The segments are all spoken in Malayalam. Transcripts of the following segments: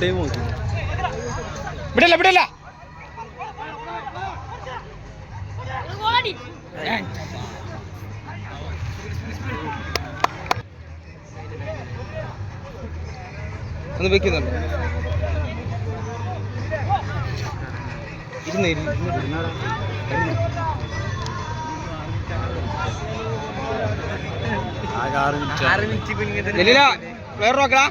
ടൈം നോക്കി വിടല്ല വിടല്ല. ഒന്ന് വെക്കുന്നുണ്ട്. വേറെ നോക്കടാ.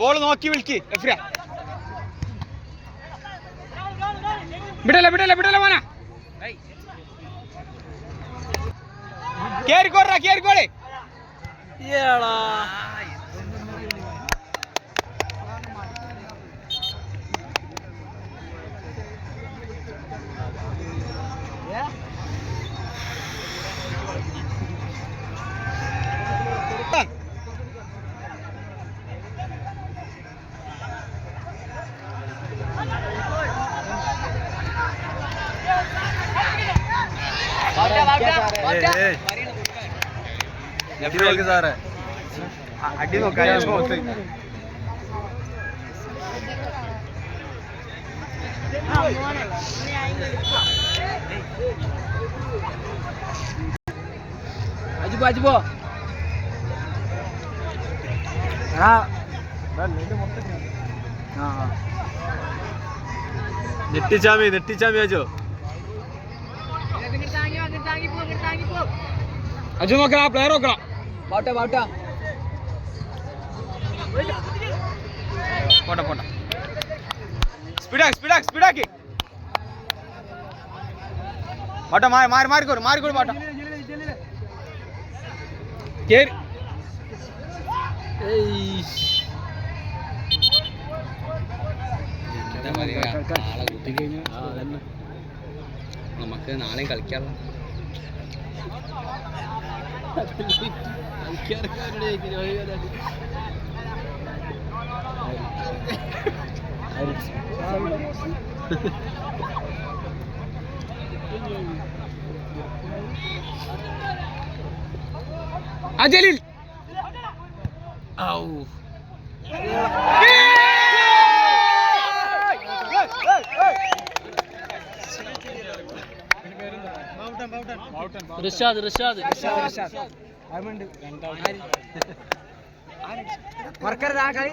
ബോൾ നോക്കി വിളിക്ക്. വിടല്ല വിടല്ല വിടല്ല മോന. കേറിക്കോടാ കേറിക്കോളെ. സാറേ അടി നോക്കാൻ നെട്ടിച്ചാമി നെട്ടിച്ചാമി അജോ അജു നോക്കണ പ്ലെയർ നോക്കണം. പോട്ടെ പോട്ടെ പോട്ടെ പോട്ടെ സ്പീഡാക്കി സ്പീഡാക്കി സ്പീഡാക്കി പോട്ടെ. മാറി മാറിക്കോട് മാറിക്കോട് പോട്ടെ. കേറി നമുക്ക് നാളെയും കളിക്കാനുള്ള അജലിൽ ഋഷാദ് ഋഷാദ് മറക്കരുത് ആ കളി.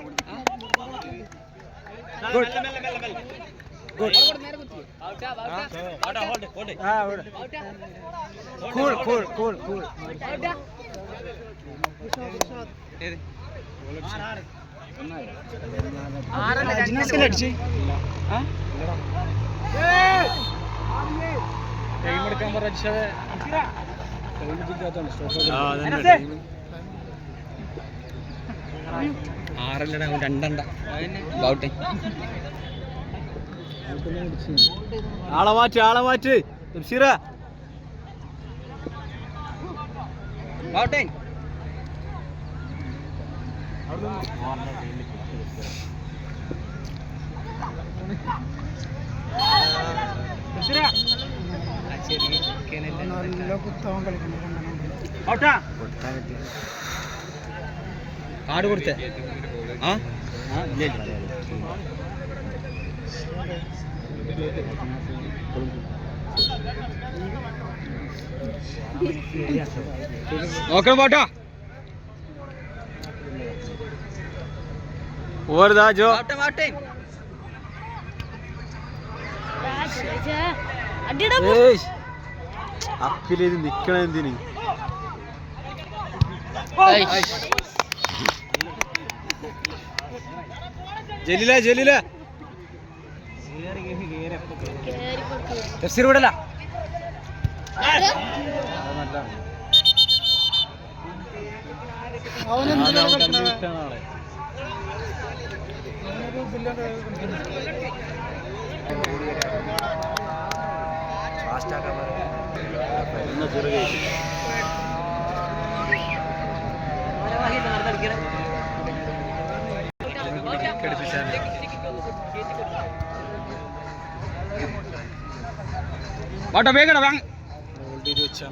ആറല്ലടാ രണ്ടണ്ട ബൗട്ടെ. ആളെ മാറ്റ് ആളെ മാറ്റ് തഫ്സീറ ബൗട്ടെ. കാട് കൊടുത്തേ ആ നോക്കണം പോട്ടാ. ഓർദാ ജോ അപ്പിലേത് നിക്കണ എന്തിന്? ജലീല ജലീല തഫ്സീർ വിടല. ഫാസ്റ്റ് ആക്കാൻ ഓട്ടോ വേഗം വാങ്ങ. ഓൾറെഡി വെച്ചാൽ